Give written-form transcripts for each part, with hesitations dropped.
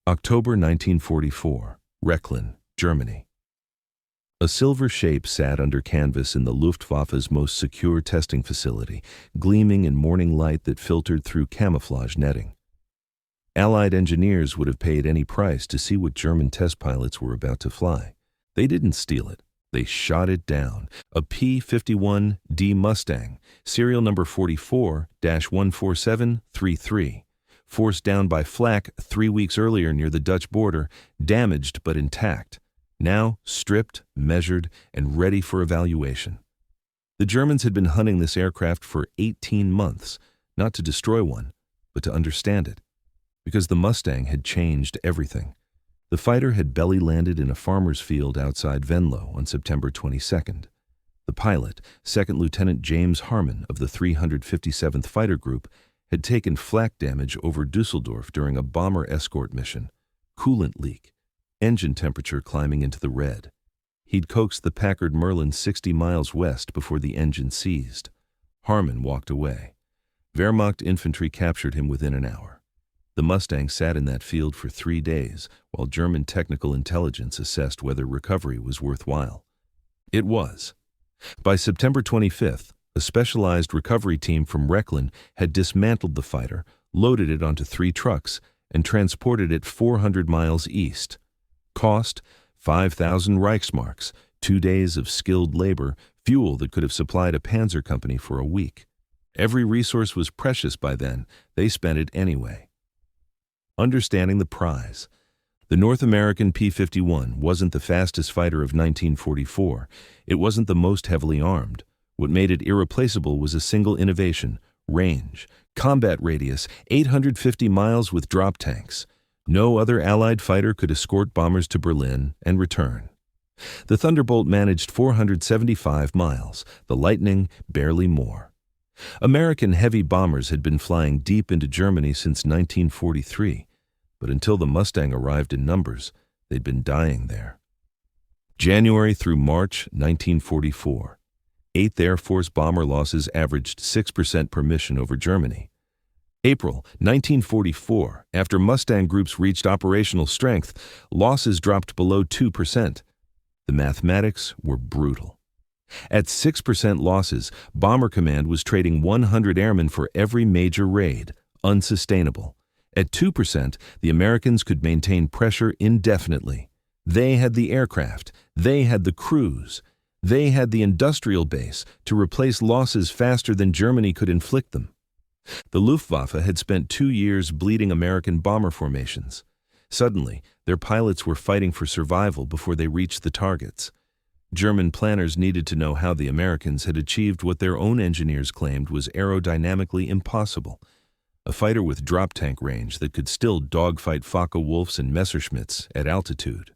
October 1944, Rechlin, Germany. A silver shape sat under canvas in the Luftwaffe's most secure testing facility, gleaming in morning light that filtered through camouflage netting. Allied engineers would have paid any price to see what German test pilots were about to fly. They didn't steal it. They shot it down. A P-51 Mustang, serial number 44-14733. Forced down by flak 3 weeks earlier near the Dutch border, damaged but intact, now stripped, measured, and ready for evaluation. The Germans had been hunting this aircraft for 18 months, not to destroy one, but to understand it, because the Mustang had changed everything. The fighter had belly landed in a farmer's field outside Venlo on September 22nd. The pilot, Second Lieutenant James Harmon of the 357th Fighter Group, had taken flak damage over Dusseldorf during a bomber escort mission. Coolant leak, engine temperature climbing into the red. He'd coaxed the Packard Merlin 60 miles west before the engine seized. Harmon walked away. Wehrmacht infantry captured him within an hour. The Mustang sat in that field for 3 days while German technical intelligence assessed whether recovery was worthwhile. It was. By September 25th, a specialized recovery team from Rechlin had dismantled the fighter, loaded it onto 3 trucks, and transported it 400 miles east. Cost, 5,000 Reichsmarks, 2 days of skilled labor, fuel that could have supplied a panzer company for a week. Every resource was precious by then. They spent it anyway. Understanding the prize. The North American P-51 wasn't the fastest fighter of 1944. It wasn't the most heavily armed. What made it irreplaceable was a single innovation: range. Combat radius, 850 miles with drop tanks. No other Allied fighter could escort bombers to Berlin and return. The Thunderbolt managed 475 miles, the Lightning barely more. American heavy bombers had been flying deep into Germany since 1943, but until the Mustang arrived in numbers, they'd been dying there. January through March 1944. 8th Air Force bomber losses averaged 6% per mission over Germany. April 1944, after Mustang groups reached operational strength, losses dropped below 2%. The mathematics were brutal. At 6% losses, Bomber Command was trading 100 airmen for every major raid, unsustainable. At 2%, the Americans could maintain pressure indefinitely. They had the aircraft, they had the crews, they had the industrial base to replace losses faster than Germany could inflict them. The Luftwaffe had spent 2 years bleeding American bomber formations. Suddenly, their pilots were fighting for survival before they reached the targets. German planners needed to know how the Americans had achieved what their own engineers claimed was aerodynamically impossible: a fighter with drop tank range that could still dogfight Focke-Wulfs and Messerschmitts at altitude.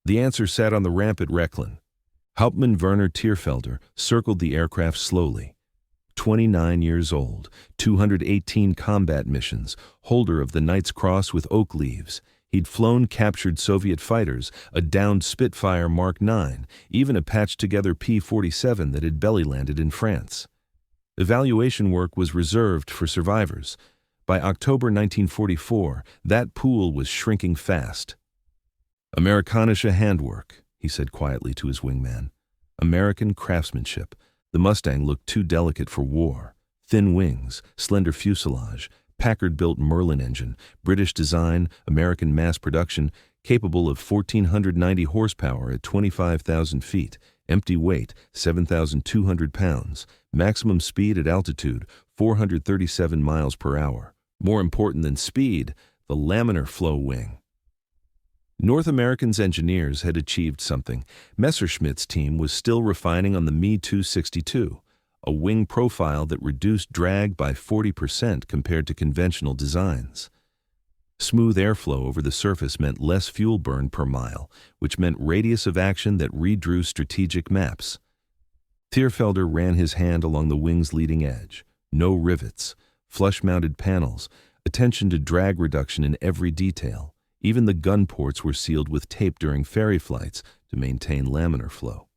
The answer sat on the ramp at Rechlin. Hauptmann Werner Thierfelder circled the aircraft slowly. 29 years old, 218 combat missions, holder of the Knight's Cross with oak leaves. He'd flown captured Soviet fighters, a downed Spitfire Mark IX, even a patched-together P-47 that had belly-landed in France. Evaluation work was reserved for survivors. By October 1944, that pool was shrinking fast. "Amerikanische handwork," he said quietly to his wingman. American craftsmanship. The Mustang looked too delicate for war. Thin wings, slender fuselage, Packard-built Merlin engine, British design, American mass production, capable of 1,490 horsepower at 25,000 feet, empty weight, 7,200 pounds, maximum speed at altitude, 437 miles per hour. More important than speed, the laminar flow wing. North Americans' engineers had achieved something. Messerschmitt's team was still refining on the Me-262, a wing profile that reduced drag by 40% compared to conventional designs. Smooth airflow over the surface meant less fuel burn per mile, which meant radius of action that redrew strategic maps. Thierfelder ran his hand along the wing's leading edge. No rivets, flush-mounted panels, attention to drag reduction in every detail. Even the gun ports were sealed with tape during ferry flights to maintain laminar flow.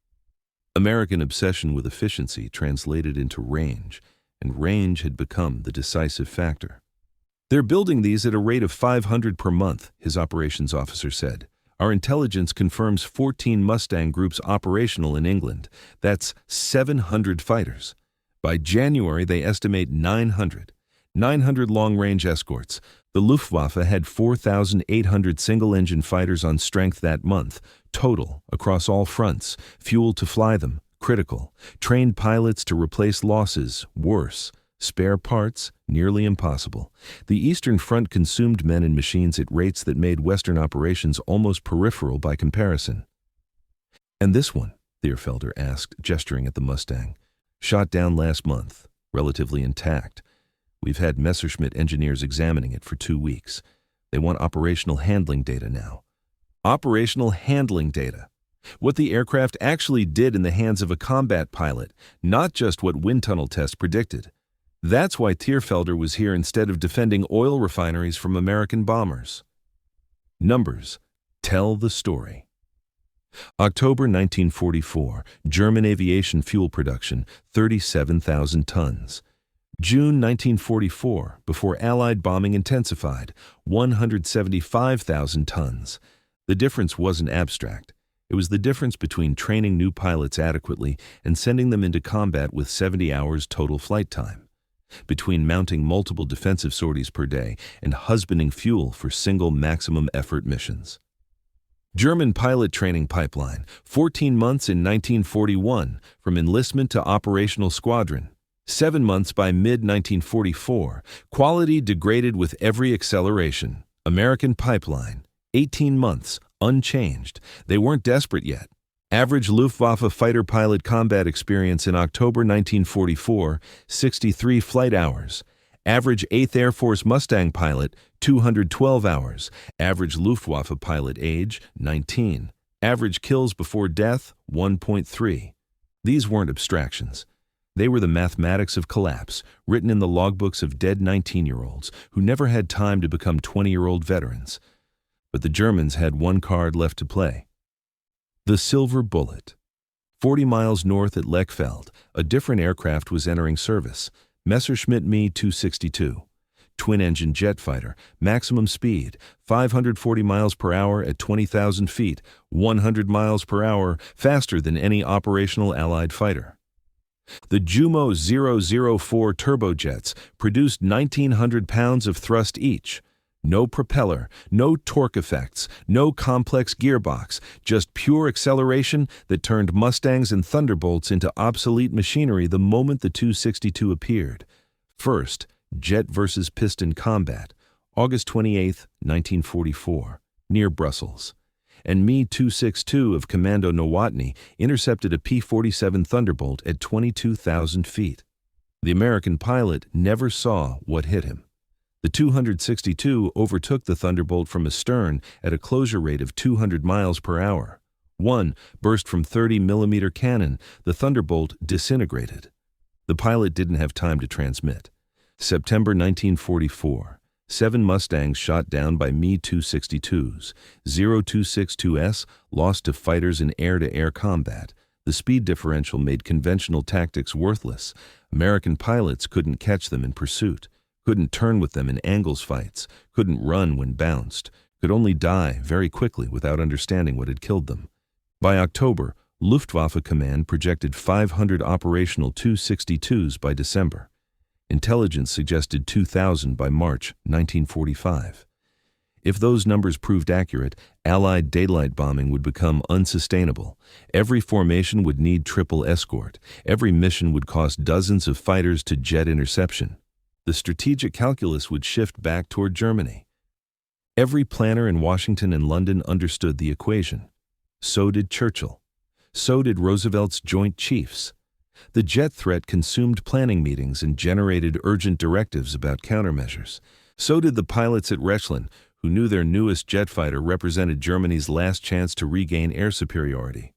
American obsession with efficiency translated into range, and range had become the decisive factor. "They're building these at a rate of 500 per month," his operations officer said. "Our intelligence confirms 14 Mustang groups operational in England. That's 700 fighters. By January, they estimate 900. 900 long-range escorts. The Luftwaffe had 4,800 single-engine fighters on strength that month, total, across all fronts. Fuel to fly them, critical. Trained pilots to replace losses, worse. Spare parts, nearly impossible. The Eastern Front consumed men and machines at rates that made Western operations almost peripheral by comparison." "And this one?" Thierfelder asked, gesturing at the Mustang. "Shot down last month, relatively intact. We've had Messerschmitt engineers examining it for 2 weeks. They want operational handling data now." Operational handling data. What the aircraft actually did in the hands of a combat pilot, not just what wind tunnel tests predicted. That's why Thierfelder was here instead of defending oil refineries from American bombers. Numbers tell the story. October 1944, German aviation fuel production, 37,000 tons. June 1944, before Allied bombing intensified, 175,000 tons. The difference wasn't abstract. It was the difference between training new pilots adequately and sending them into combat with 70 hours total flight time. Between mounting multiple defensive sorties per day and husbanding fuel for single maximum effort missions. German pilot training pipeline, 14 months in 1941, from enlistment to operational squadron. 7 months by mid-1944, quality degraded with every acceleration. American pipeline, 18 months, unchanged. They weren't desperate yet. Average Luftwaffe fighter pilot combat experience in October 1944, 63 flight hours. Average 8th Air Force Mustang pilot, 212 hours. Average Luftwaffe pilot age, 19. Average kills before death, 1.3. These weren't abstractions. They were the mathematics of collapse, written in the logbooks of dead 19-year-olds who never had time to become 20-year-old veterans. But the Germans had one card left to play. The Silver Bullet. 40 miles north at Lechfeld, a different aircraft was entering service, Messerschmitt Me 262. Twin-engine jet fighter, maximum speed, 540 miles per hour at 20,000 feet, 100 miles per hour, faster than any operational Allied fighter. The Jumo 004 turbojets produced 1,900 pounds of thrust each. No propeller, no torque effects, no complex gearbox, just pure acceleration that turned Mustangs and Thunderbolts into obsolete machinery the moment the 262 appeared. First, jet versus piston combat, August 28, 1944, near Brussels. And Me 262 of Commando Nowotny intercepted a P-47 Thunderbolt at 22,000 feet. The American pilot never saw what hit him. The 262 overtook the Thunderbolt from astern at a closure rate of 200 miles per hour. One burst from 30mm cannon. The Thunderbolt disintegrated. The pilot didn't have time to transmit. September 1944. 7 Mustangs shot down by Me 262s. 0262S lost to fighters in air-to-air combat. The speed differential made conventional tactics worthless. American pilots couldn't catch them in pursuit. Couldn't turn with them in angles fights, couldn't run when bounced, could only die very quickly without understanding what had killed them. By October, Luftwaffe Command projected 500 operational 262s by December. Intelligence suggested 2,000 by March 1945. If those numbers proved accurate, Allied daylight bombing would become unsustainable. Every formation would need triple escort. Every mission would cost dozens of fighters to jet interception. The strategic calculus would shift back toward Germany. Every planner in Washington and London understood the equation. So did Churchill. So did Roosevelt's Joint Chiefs. The jet threat consumed planning meetings and generated urgent directives about countermeasures. So did the pilots at Rechlin, who knew their newest jet fighter represented Germany's last chance to regain air superiority.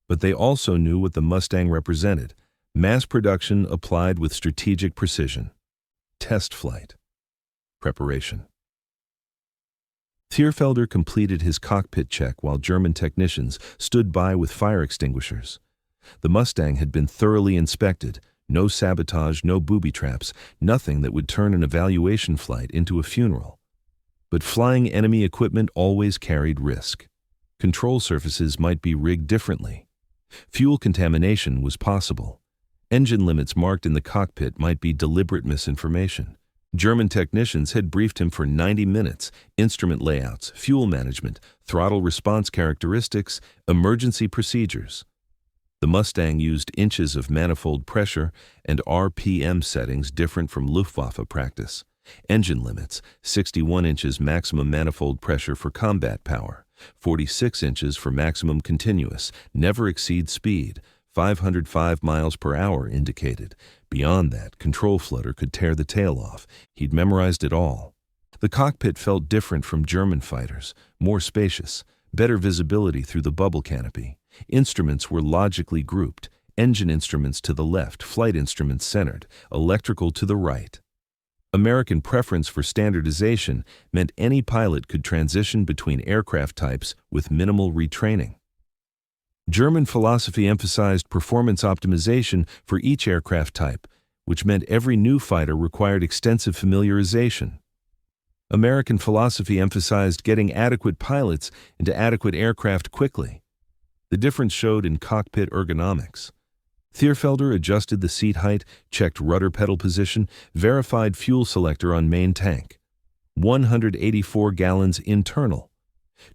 But they also knew what the Mustang represented: mass production applied with strategic precision. Test flight. Preparation. Thierfelder completed his cockpit check while German technicians stood by with fire extinguishers. The Mustang had been thoroughly inspected, No sabotage, no booby traps, nothing that would turn an evaluation flight into a funeral. But flying enemy equipment always carried risk. Control surfaces might be rigged differently. Fuel contamination was possible. Engine limits marked in the cockpit might be deliberate misinformation. German technicians had briefed him for 90 minutes, instrument layouts, fuel management, throttle response characteristics, emergency procedures. The Mustang used inches of manifold pressure and RPM settings different from Luftwaffe practice. Engine limits, 61 inches maximum manifold pressure for combat power, 46 inches for maximum continuous, never exceed speed, 505 miles per hour indicated. Beyond that, control flutter could tear the tail off. He'd memorized it all. The cockpit felt different from German fighters, more spacious, better visibility through the bubble canopy. Instruments were logically grouped, engine instruments to the left, flight instruments centered, electrical to the right. American preference for standardization meant any pilot could transition between aircraft types with minimal retraining. German philosophy emphasized performance optimization for each aircraft type, which meant every new fighter required extensive familiarization. American philosophy emphasized getting adequate pilots into adequate aircraft quickly. The difference showed in cockpit ergonomics. Thierfelder adjusted the seat height, checked rudder pedal position, verified fuel selector on main tank. 184 gallons internal.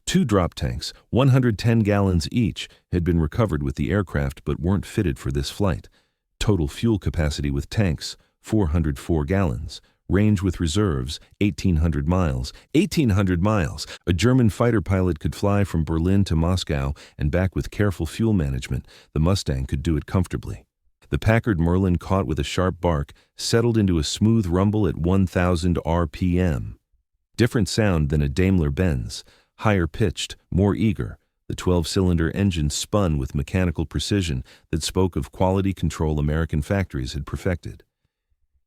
2 drop tanks, 110 gallons each, had been recovered with the aircraft but weren't fitted for this flight. Total fuel capacity with tanks, 404 gallons. Range with reserves, 1,800 miles. 1,800 miles! A German fighter pilot could fly from Berlin to Moscow and back with careful fuel management. The Mustang could do it comfortably. The Packard Merlin, caught with a sharp bark, settled into a smooth rumble at 1,000 RPM. Different sound than a Daimler-Benz. Higher pitched, more eager, the 12-cylinder engine spun with mechanical precision that spoke of quality control American factories had perfected.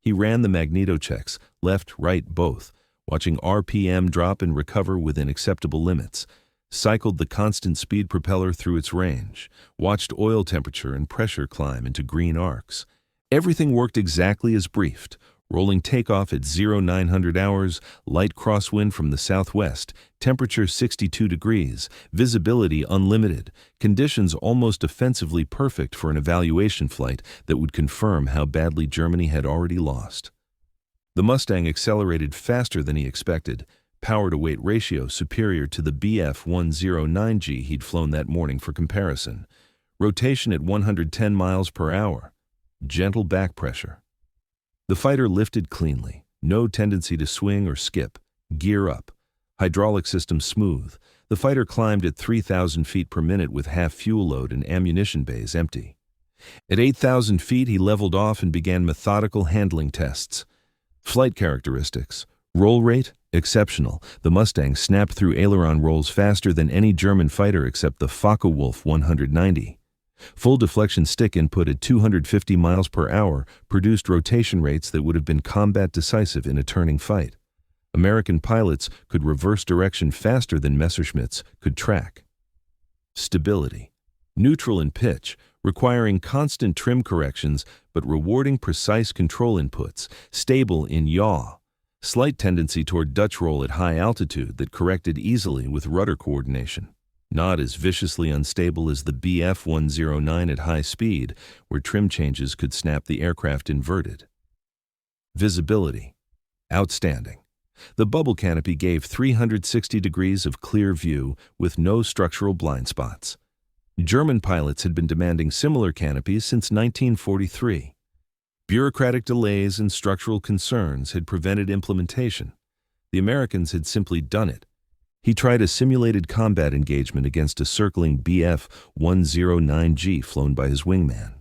He ran the magneto checks, left, right, both, watching RPM drop and recover within acceptable limits, cycled the constant speed propeller through its range, watched oil temperature and pressure climb into green arcs. Everything worked exactly as briefed. Rolling takeoff at 0900 hours, light crosswind from the southwest, temperature 62 degrees, visibility unlimited, conditions almost offensively perfect for an evaluation flight that would confirm how badly Germany had already lost. The Mustang accelerated faster than he expected, power-to-weight ratio superior to the BF-109G he'd flown that morning for comparison. Rotation at 110 miles per hour. Gentle back pressure. The fighter lifted cleanly, no tendency to swing or skip. Gear up. Hydraulic system smooth. The fighter climbed at 3,000 feet per minute with half fuel load and ammunition bays empty. At 8,000 feet, he leveled off and began methodical handling tests. Flight characteristics. Roll rate, exceptional. The Mustang snapped through aileron rolls faster than any German fighter except the Focke-Wulf 190. Full deflection stick input at 250 miles per hour produced rotation rates that would have been combat decisive in a turning fight. American pilots could reverse direction faster than Messerschmitts could track. Stability. Neutral in pitch, requiring constant trim corrections but rewarding precise control inputs. Stable in yaw. Slight tendency toward Dutch roll at high altitude that corrected easily with rudder coordination. Not as viciously unstable as the BF-109 at high speed, where trim changes could snap the aircraft inverted. Visibility. Outstanding. The bubble canopy gave 360 degrees of clear view with no structural blind spots. German pilots had been demanding similar canopies since 1943. Bureaucratic delays and structural concerns had prevented implementation. The Americans had simply done it. He tried a simulated combat engagement against a circling BF-109G flown by his wingman.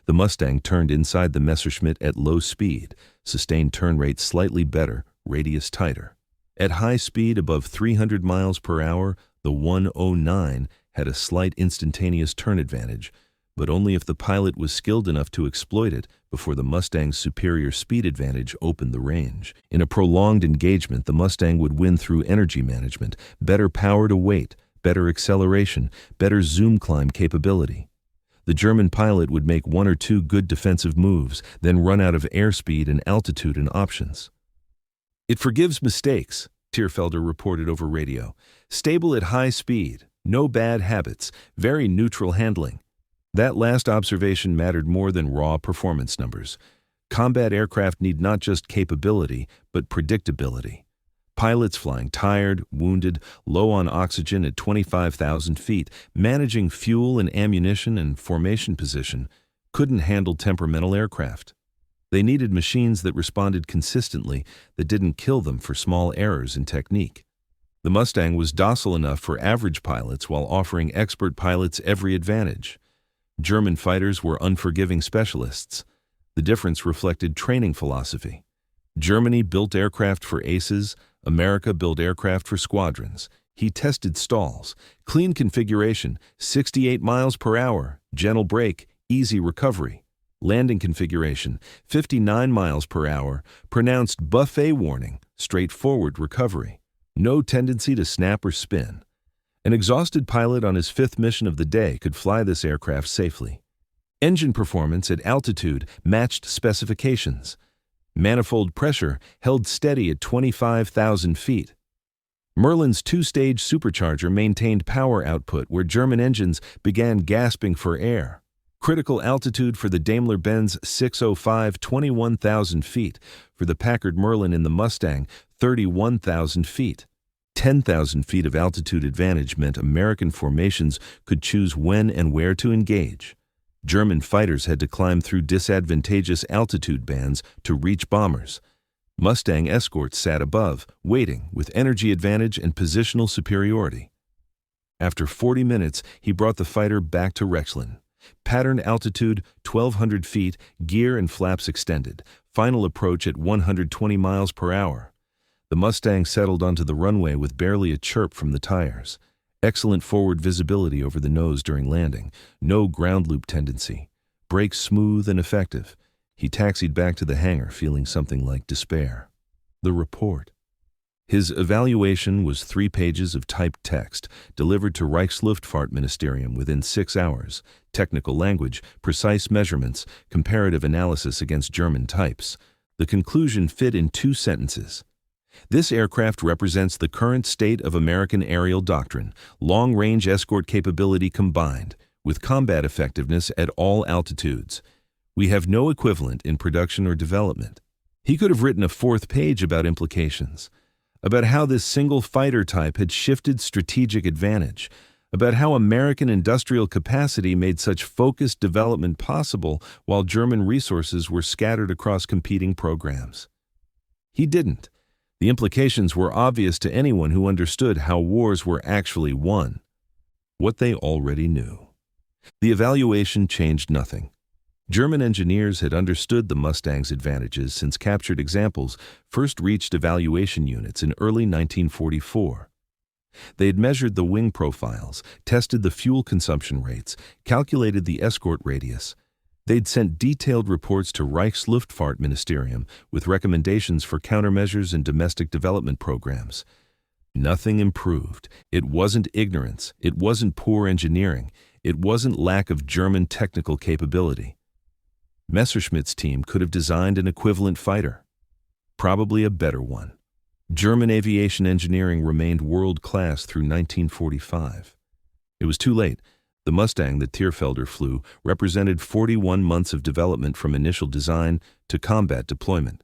The Mustang turned inside the Messerschmitt at low speed, sustained turn rate slightly better, radius tighter. At high speed above 300 miles per hour, the 109 had a slight instantaneous turn advantage, but only if the pilot was skilled enough to exploit it before the Mustang's superior speed advantage opened the range. In a prolonged engagement, the Mustang would win through energy management, better power to weight, better acceleration, better zoom climb capability. The German pilot would make one or two good defensive moves, then run out of airspeed and altitude and options. "It forgives mistakes," Thierfelder reported over radio. "Stable at high speed, no bad habits, very neutral handling." That last observation mattered more than raw performance numbers. Combat aircraft need not just capability, but predictability. Pilots flying tired, wounded, low on oxygen at 25,000 feet, managing fuel and ammunition and formation position, couldn't handle temperamental aircraft. They needed machines that responded consistently, that didn't kill them for small errors in technique. The Mustang was docile enough for average pilots while offering expert pilots every advantage. German fighters were unforgiving specialists. The difference reflected training philosophy. Germany built aircraft for aces, America built aircraft for squadrons. He tested stalls, clean configuration, 68 miles per hour, gentle brake, easy recovery. Landing configuration, 59 miles per hour, pronounced buffet warning, straightforward recovery. No tendency to snap or spin. An exhausted pilot on his fifth mission of the day could fly this aircraft safely. Engine performance at altitude matched specifications. Manifold pressure held steady at 25,000 feet. Merlin's two-stage supercharger maintained power output where German engines began gasping for air. Critical altitude for the Daimler-Benz 605, 21,000 feet. For the Packard Merlin in the Mustang, 31,000 feet. 10,000 feet of altitude advantage meant American formations could choose when and where to engage. German fighters had to climb through disadvantageous altitude bands to reach bombers. Mustang escorts sat above, waiting, with energy advantage and positional superiority. After 40 minutes, he brought the fighter back to Rechlin. Pattern altitude, 1,200 feet, gear and flaps extended. Final approach at 120 miles per hour. The Mustang settled onto the runway with barely a chirp from the tires. Excellent forward visibility over the nose during landing. No ground loop tendency. Brakes smooth and effective. He taxied back to the hangar feeling something like despair. The report. His evaluation was 3 pages of typed text, delivered to Luftwaffe Ministerium within 6 hours. Technical language, precise measurements, comparative analysis against German types. The conclusion fit in 2 sentences. This aircraft represents the current state of American aerial doctrine, long-range escort capability combined, with combat effectiveness at all altitudes. We have no equivalent in production or development. He could have written a 4th page about implications, about how this single fighter type had shifted strategic advantage, about how American industrial capacity made such focused development possible while German resources were scattered across competing programs. He didn't. The implications were obvious to anyone who understood how wars were actually won. What they already knew. The evaluation changed nothing. German engineers had understood the Mustang's advantages since captured examples first reached evaluation units in early 1944. They had measured the wing profiles, tested the fuel consumption rates, calculated the escort radius. They'd sent detailed reports to Luftwaffe Ministerium with recommendations for countermeasures and domestic development programs. Nothing improved. It wasn't ignorance. It wasn't poor engineering. It wasn't lack of German technical capability. Messerschmitt's team could have designed an equivalent fighter. Probably a better one. German aviation engineering remained world-class through 1945. It was too late. The Mustang that Thierfelder flew represented 41 months of development from initial design to combat deployment.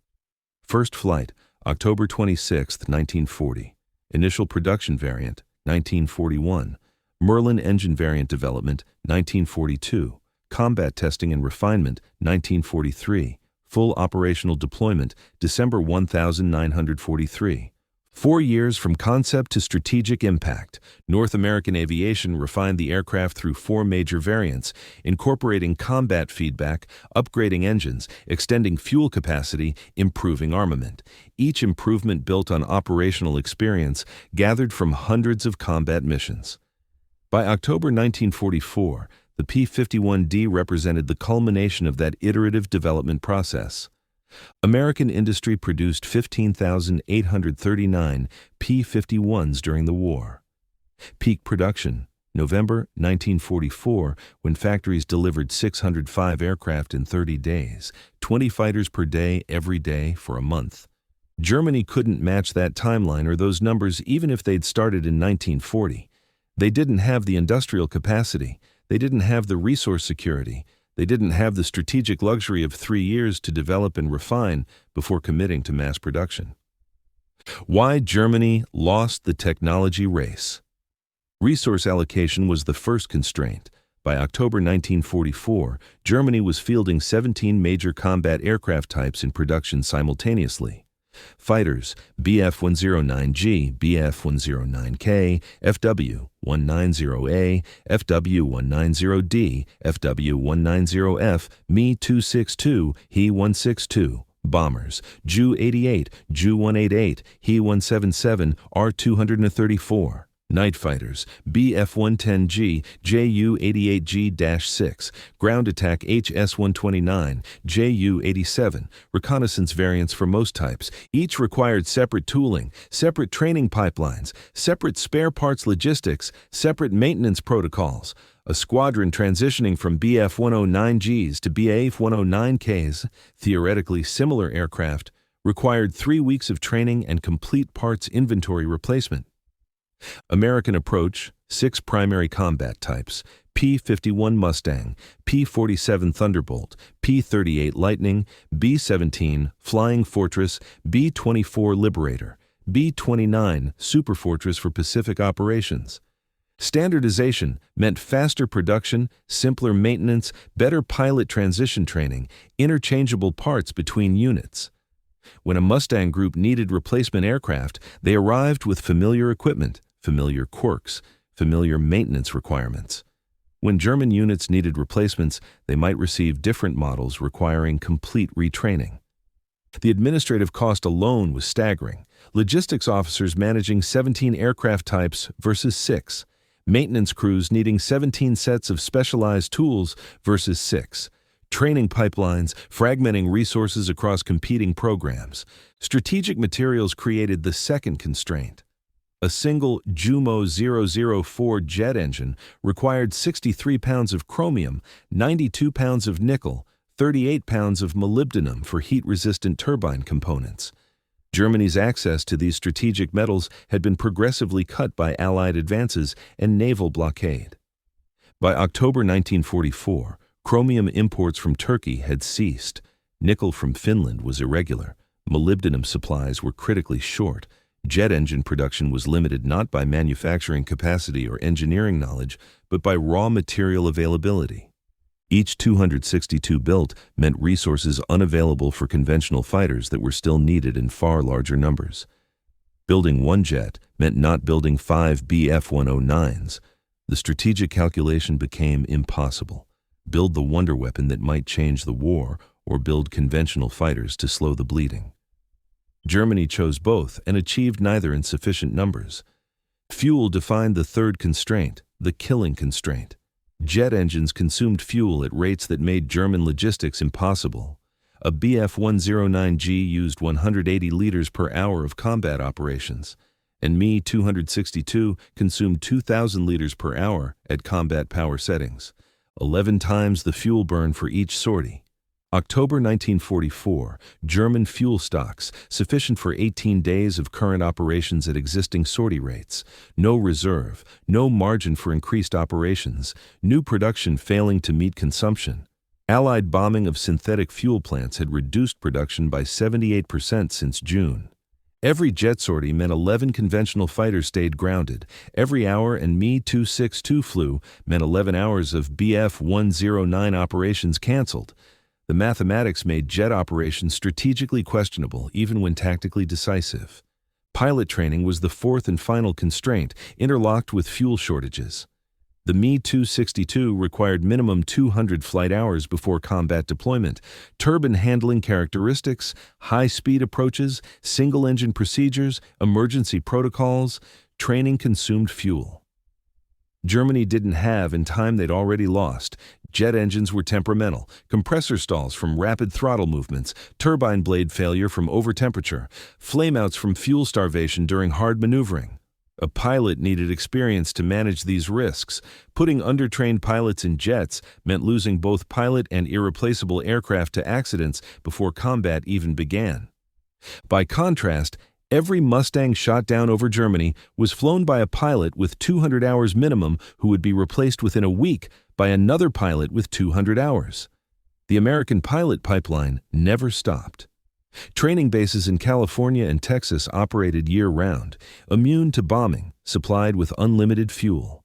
First flight, October 26, 1940. Initial production variant, 1941. Merlin engine variant development, 1942. Combat testing and refinement, 1943. Full operational deployment, December 1943. 4 years from concept to strategic impact. North American Aviation refined the aircraft through 4 major variants, incorporating combat feedback, upgrading engines, extending fuel capacity, improving armament. Each improvement built on operational experience gathered from hundreds of combat missions. By October 1944, the P-51D represented the culmination of that iterative development process. American industry produced 15,839 P-51s during the war. Peak production, November 1944, when factories delivered 605 aircraft in 30 days, 20 fighters per day every day for a month. Germany couldn't match that timeline or those numbers even if they'd started in 1940. They didn't have the industrial capacity. They didn't have the resource security. They didn't have the strategic luxury of 3 years to develop and refine before committing to mass production. Why Germany lost the technology race. Resource allocation was the first constraint. By October 1944, Germany was fielding 17 major combat aircraft types in production simultaneously. Fighters, Bf-109G, Bf-109K, FW-190A, FW-190D, FW-190F, Me-262, He-162. Bombers, Ju-88, Ju-188, He-177, R-234. Night fighters, Bf-110G, Ju-88G-6, ground attack HS-129, Ju-87, reconnaissance variants for most types. Each required separate tooling, separate training pipelines, separate spare parts logistics, separate maintenance protocols. A squadron transitioning from Bf-109Gs to Bf-109Ks, theoretically similar aircraft, required 3 weeks of training and complete parts inventory replacement. American approach, 6 primary combat types: P-51 Mustang, P-47 Thunderbolt, P-38 Lightning, B-17 Flying Fortress, B-24 Liberator, B-29 Superfortress for Pacific operations. Standardization meant faster production, simpler maintenance, better pilot transition training, interchangeable parts between units. When a Mustang group needed replacement aircraft, they arrived with familiar equipment, familiar quirks, familiar maintenance requirements. When German units needed replacements, they might receive different models requiring complete retraining. The administrative cost alone was staggering. Logistics officers managing 17 aircraft types versus 6. Maintenance crews needing 17 sets of specialized tools versus 6. Training pipelines, fragmenting resources across competing programs. Strategic materials created the second constraint. A single Jumo 004 jet engine required 63 pounds of chromium, 92 pounds of nickel, 38 pounds of molybdenum for heat-resistant turbine components. Germany's access to these strategic metals had been progressively cut by Allied advances and naval blockade. By October 1944, chromium imports from Turkey had ceased. Nickel from Finland was irregular. Molybdenum supplies were critically short. Jet engine production was limited not by manufacturing capacity or engineering knowledge, but by raw material availability. Each 262 built meant resources unavailable for conventional fighters that were still needed in far larger numbers. Building one jet meant not building 5 Bf-109s. The strategic calculation became impossible. Build the wonder weapon that might change the war, or build conventional fighters to slow the bleeding. Germany chose both and achieved neither in sufficient numbers. Fuel defined the third constraint, the killing constraint. Jet engines consumed fuel at rates that made German logistics impossible. A Bf-109G used 180 liters per hour of combat operations, and Me-262 consumed 2,000 liters per hour at combat power settings, 11 times the fuel burn for each sortie. October 1944, German fuel stocks, sufficient for 18 days of current operations at existing sortie rates. No reserve, no margin for increased operations, new production failing to meet consumption. Allied bombing of synthetic fuel plants had reduced production by 78% since June. Every jet sortie meant 11 conventional fighters stayed grounded. Every hour and Me-262 flew meant 11 hours of Bf-109 operations canceled. The mathematics made jet operations strategically questionable, even when tactically decisive. Pilot training was the fourth and final constraint, interlocked with fuel shortages. The Me-262 required minimum 200 flight hours before combat deployment. Turbine handling characteristics, high-speed approaches, single-engine procedures, emergency protocols, training consumed fuel. Germany didn't have, in time they'd already lost. Jet engines were temperamental, compressor stalls from rapid throttle movements, turbine blade failure from overtemperature, flameouts from fuel starvation during hard maneuvering. A pilot needed experience to manage these risks. Putting undertrained pilots in jets meant losing both pilot and irreplaceable aircraft to accidents before combat even began. By contrast, every Mustang shot down over Germany was flown by a pilot with 200 hours minimum who would be replaced within a week by another pilot with 200 hours. The American pilot pipeline never stopped. Training bases in California and Texas operated year-round, immune to bombing, supplied with unlimited fuel.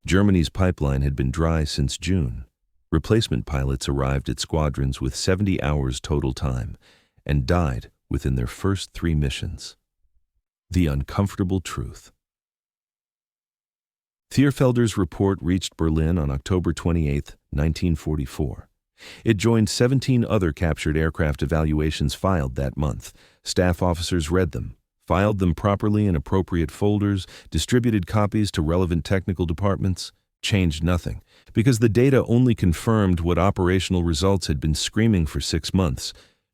Germany's pipeline had been dry since June. Replacement pilots arrived at squadrons with 70 hours total time and died within their first 3 missions. The uncomfortable truth. Thierfelder's report reached Berlin on October 28, 1944. It joined 17 other captured aircraft evaluations filed that month. Staff officers read them, filed them properly in appropriate folders, distributed copies to relevant technical departments, changed nothing, because the data only confirmed what operational results had been screaming for 6 months.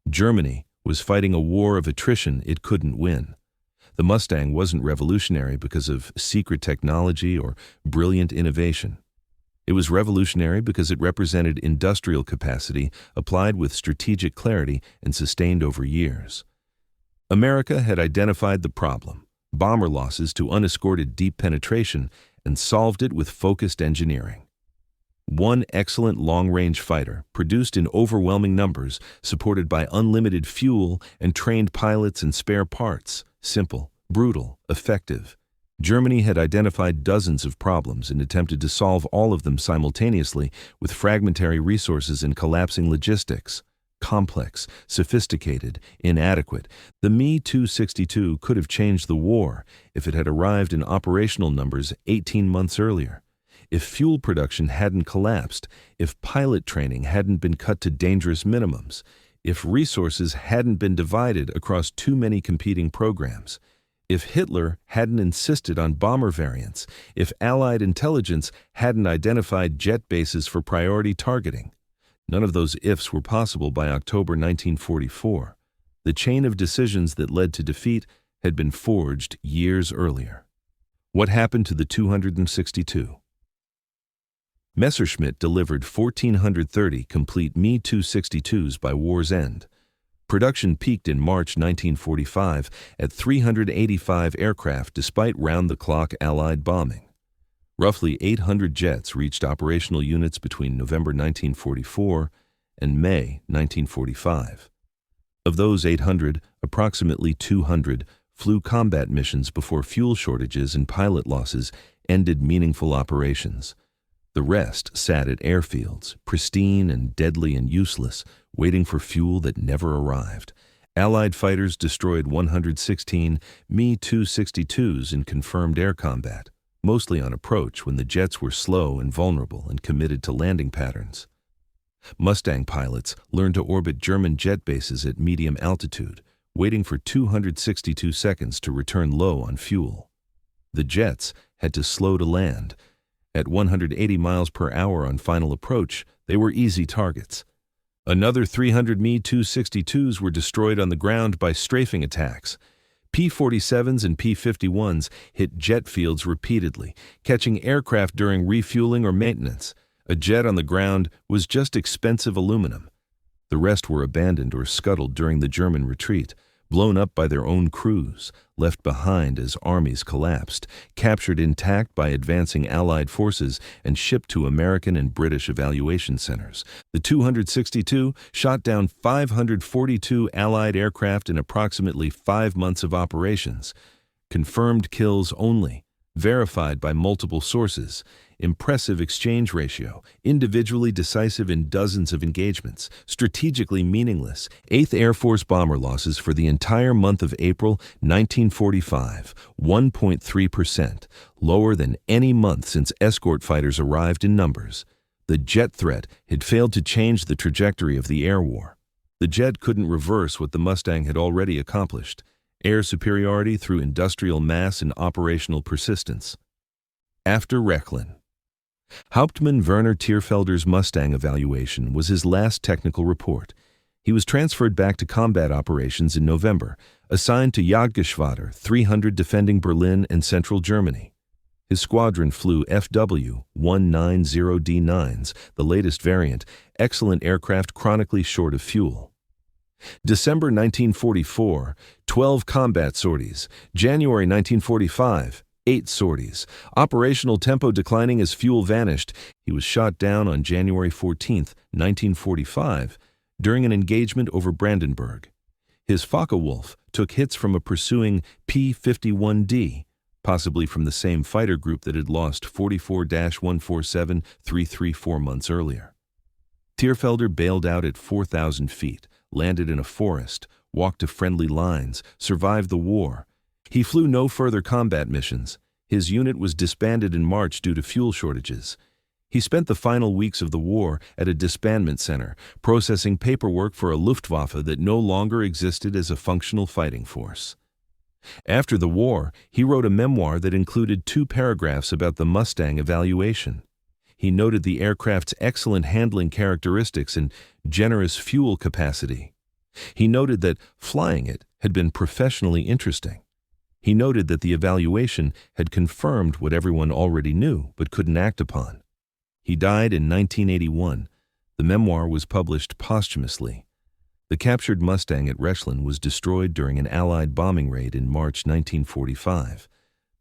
Germany was fighting a war of attrition it couldn't win. The Mustang wasn't revolutionary because of secret technology or brilliant innovation. It was revolutionary because it represented industrial capacity applied with strategic clarity and sustained over years. America had identified the problem, bomber losses to unescorted deep penetration, and solved it with focused engineering. One excellent long-range fighter, produced in overwhelming numbers, supported by unlimited fuel and trained pilots and spare parts, simple, brutal, effective. Germany had identified dozens of problems and attempted to solve all of them simultaneously with fragmentary resources and collapsing logistics. Complex, sophisticated, inadequate, the Me-262 could have changed the war if it had arrived in operational numbers 18 months earlier. If fuel production hadn't collapsed, if pilot training hadn't been cut to dangerous minimums, if resources hadn't been divided across too many competing programs, if Hitler hadn't insisted on bomber variants, if Allied intelligence hadn't identified jet bases for priority targeting. None of those ifs were possible by October 1944. The chain of decisions that led to defeat had been forged years earlier. What happened to the 262? Messerschmitt delivered 1,430 complete Me-262s by war's end. Production peaked in March 1945 at 385 aircraft despite round-the-clock Allied bombing. Roughly 800 jets reached operational units between November 1944 and May 1945. Of those 800, approximately 200 flew combat missions before fuel shortages and pilot losses ended meaningful operations. The rest sat at airfields, pristine and deadly and useless, waiting for fuel that never arrived. Allied fighters destroyed 116 Me-262s in confirmed air combat, mostly on approach when the jets were slow and vulnerable and committed to landing patterns. Mustang pilots learned to orbit German jet bases at medium altitude, waiting for 262 seconds to return low on fuel. The jets had to slow to land. At 180 miles per hour on final approach, they were easy targets. Another 300 Me-262s were destroyed on the ground by strafing attacks. P-47s and P-51s hit jet fields repeatedly, catching aircraft during refueling or maintenance. A jet on the ground was just expensive aluminum. The rest were abandoned or scuttled during the German retreat, blown up by their own crews, left behind as armies collapsed, captured intact by advancing Allied forces, and shipped to American and British evaluation centers. The 262 shot down 542 Allied aircraft in approximately 5 months of operations. Confirmed kills only, verified by multiple sources. Impressive exchange ratio, individually decisive in dozens of engagements, strategically meaningless. 8th Air Force bomber losses for the entire month of April 1945, 1.3%, lower than any month since escort fighters arrived in numbers. The jet threat had failed to change the trajectory of the air war. The jet couldn't reverse what the Mustang had already accomplished: air superiority through industrial mass and operational persistence. After Rechlin. Hauptmann Werner Thierfelder's Mustang evaluation was his last technical report. He was transferred back to combat operations in November, assigned to Jagdgeschwader 300 defending Berlin and central Germany. His squadron flew FW-190D9s, the latest variant, excellent aircraft chronically short of fuel. December 1944, 12 combat sorties. January 1945, 8 sorties. Operational tempo declining as fuel vanished. He was shot down on January 14, 1945, during an engagement over Brandenburg. His Focke-Wulf took hits from a pursuing P-51D, possibly from the same fighter group that had lost 44-147-334 4 months earlier. Thierfelder bailed out at 4,000 feet, landed in a forest, walked to friendly lines, survived the war. He flew no further combat missions. His unit was disbanded in March due to fuel shortages. He spent the final weeks of the war at a disbandment center, processing paperwork for a Luftwaffe that no longer existed as a functional fighting force. After the war, he wrote a memoir that included 2 paragraphs about the Mustang evaluation. He noted the aircraft's excellent handling characteristics and generous fuel capacity. He noted that flying it had been professionally interesting. He noted that the evaluation had confirmed what everyone already knew but couldn't act upon. He died in 1981. The memoir was published posthumously. The captured Mustang at Rechlin was destroyed during an Allied bombing raid in March 1945.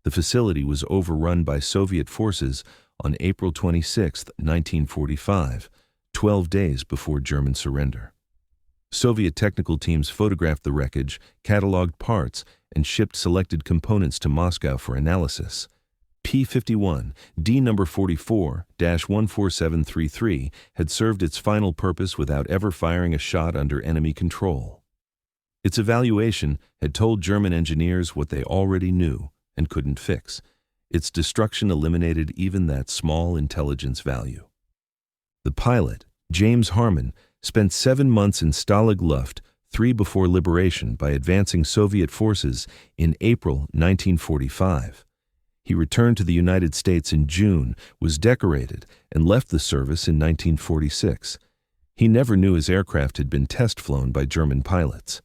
The facility was overrun by Soviet forces on April 26, 1945, 12 days before German surrender. Soviet technical teams photographed the wreckage, cataloged parts, and shipped selected components to Moscow for analysis. P-51, D number 44-14733, had served its final purpose without ever firing a shot under enemy control. Its evaluation had told German engineers what they already knew and couldn't fix. Its destruction eliminated even that small intelligence value. The pilot, James Harmon, spent 7 months in Stalag Luft, 3 before liberation, by advancing Soviet forces in April 1945. He returned to the United States in June, was decorated, and left the service in 1946. He never knew his aircraft had been test-flown by German pilots.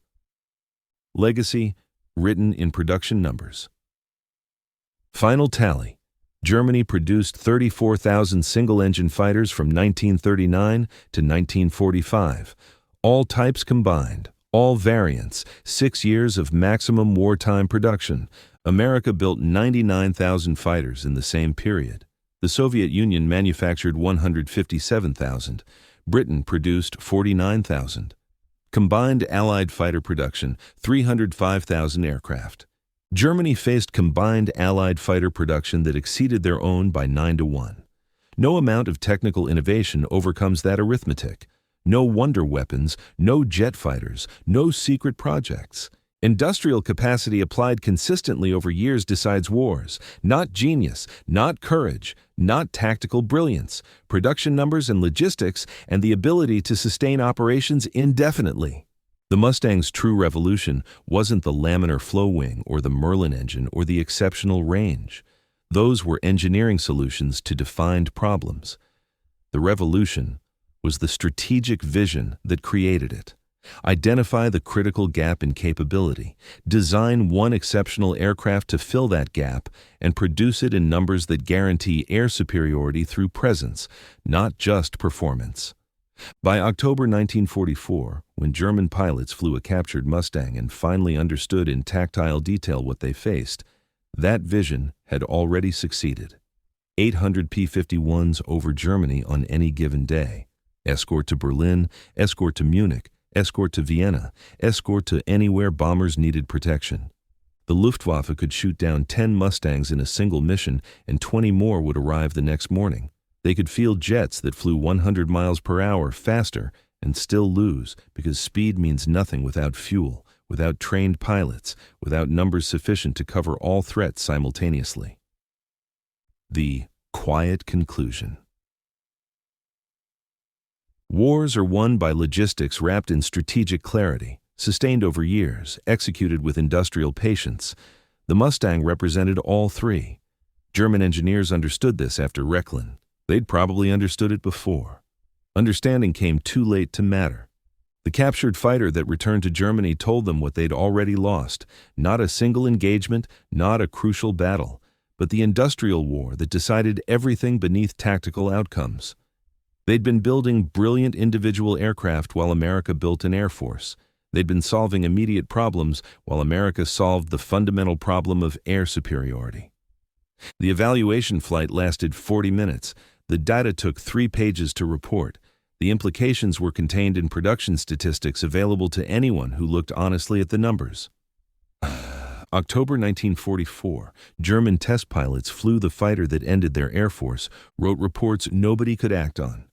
Legacy, written in production numbers. Final tally. Germany produced 34,000 single-engine fighters from 1939 to 1945. All types combined, all variants, 6 years of maximum wartime production. America built 99,000 fighters in the same period. The Soviet Union manufactured 157,000. Britain produced 49,000. Combined Allied fighter production, 305,000 aircraft. Germany faced combined Allied fighter production that exceeded their own by 9-1. No amount of technical innovation overcomes that arithmetic. No wonder weapons, no jet fighters, no secret projects. Industrial capacity applied consistently over years decides wars. Not genius, not courage, not tactical brilliance. Production numbers and logistics, and the ability to sustain operations indefinitely. The Mustang's true revolution wasn't the laminar flow wing or the Merlin engine or the exceptional range. Those were engineering solutions to defined problems. The revolution was the strategic vision that created it. Identify the critical gap in capability, design one exceptional aircraft to fill that gap, and produce it in numbers that guarantee air superiority through presence, not just performance. By October 1944, when German pilots flew a captured Mustang and finally understood in tactile detail what they faced, that vision had already succeeded. 800 P-51s over Germany on any given day. Escort to Berlin, escort to Munich, escort to Vienna, escort to anywhere bombers needed protection. The Luftwaffe could shoot down 10 Mustangs in a single mission, and 20 more would arrive the next morning. They could field jets that flew 100 miles per hour faster and still lose, because speed means nothing without fuel, without trained pilots, without numbers sufficient to cover all threats simultaneously. The quiet conclusion. Wars are won by logistics wrapped in strategic clarity, sustained over years, executed with industrial patience. The Mustang represented all three. German engineers understood this after Rechlin. They'd probably understood it before. Understanding came too late to matter. The captured fighter that returned to Germany told them what they'd already lost: not a single engagement, not a crucial battle, but the industrial war that decided everything beneath tactical outcomes. They'd been building brilliant individual aircraft while America built an air force. They'd been solving immediate problems while America solved the fundamental problem of air superiority. The evaluation flight lasted 40 minutes. The data took 3 pages to report. The implications were contained in production statistics available to anyone who looked honestly at the numbers. October 1944, German test pilots flew the fighter that ended their air force, wrote reports nobody could act on,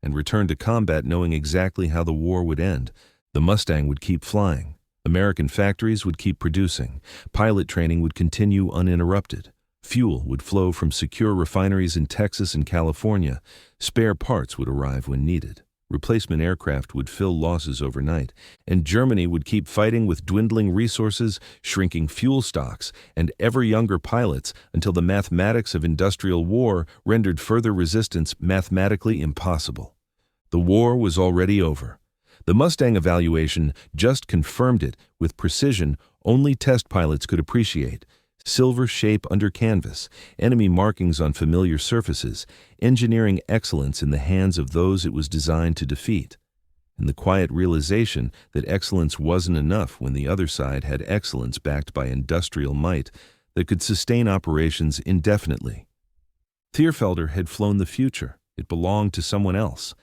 and returned to combat knowing exactly how the war would end. The Mustang would keep flying. American factories would keep producing. Pilot training would continue uninterrupted. Fuel would flow from secure refineries in Texas and California. Spare parts would arrive when needed. Replacement aircraft would fill losses overnight. And Germany would keep fighting with dwindling resources, shrinking fuel stocks, and ever younger pilots until the mathematics of industrial war rendered further resistance mathematically impossible. The war was already over. The Mustang evaluation just confirmed it with precision only test pilots could appreciate. Silver shape under canvas, enemy markings on familiar surfaces, engineering excellence in the hands of those it was designed to defeat, and the quiet realization that excellence wasn't enough when the other side had excellence backed by industrial might that could sustain operations indefinitely. Thierfelder had flown the future. It belonged to someone else.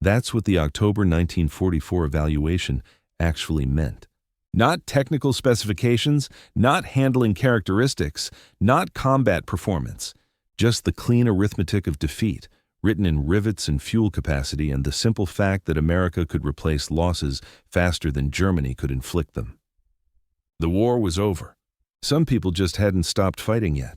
That's what the October 1944 evaluation actually meant. Not technical specifications, not handling characteristics, not combat performance, just the clean arithmetic of defeat, written in rivets and fuel capacity and the simple fact that America could replace losses faster than Germany could inflict them. The war was over. Some people just hadn't stopped fighting yet.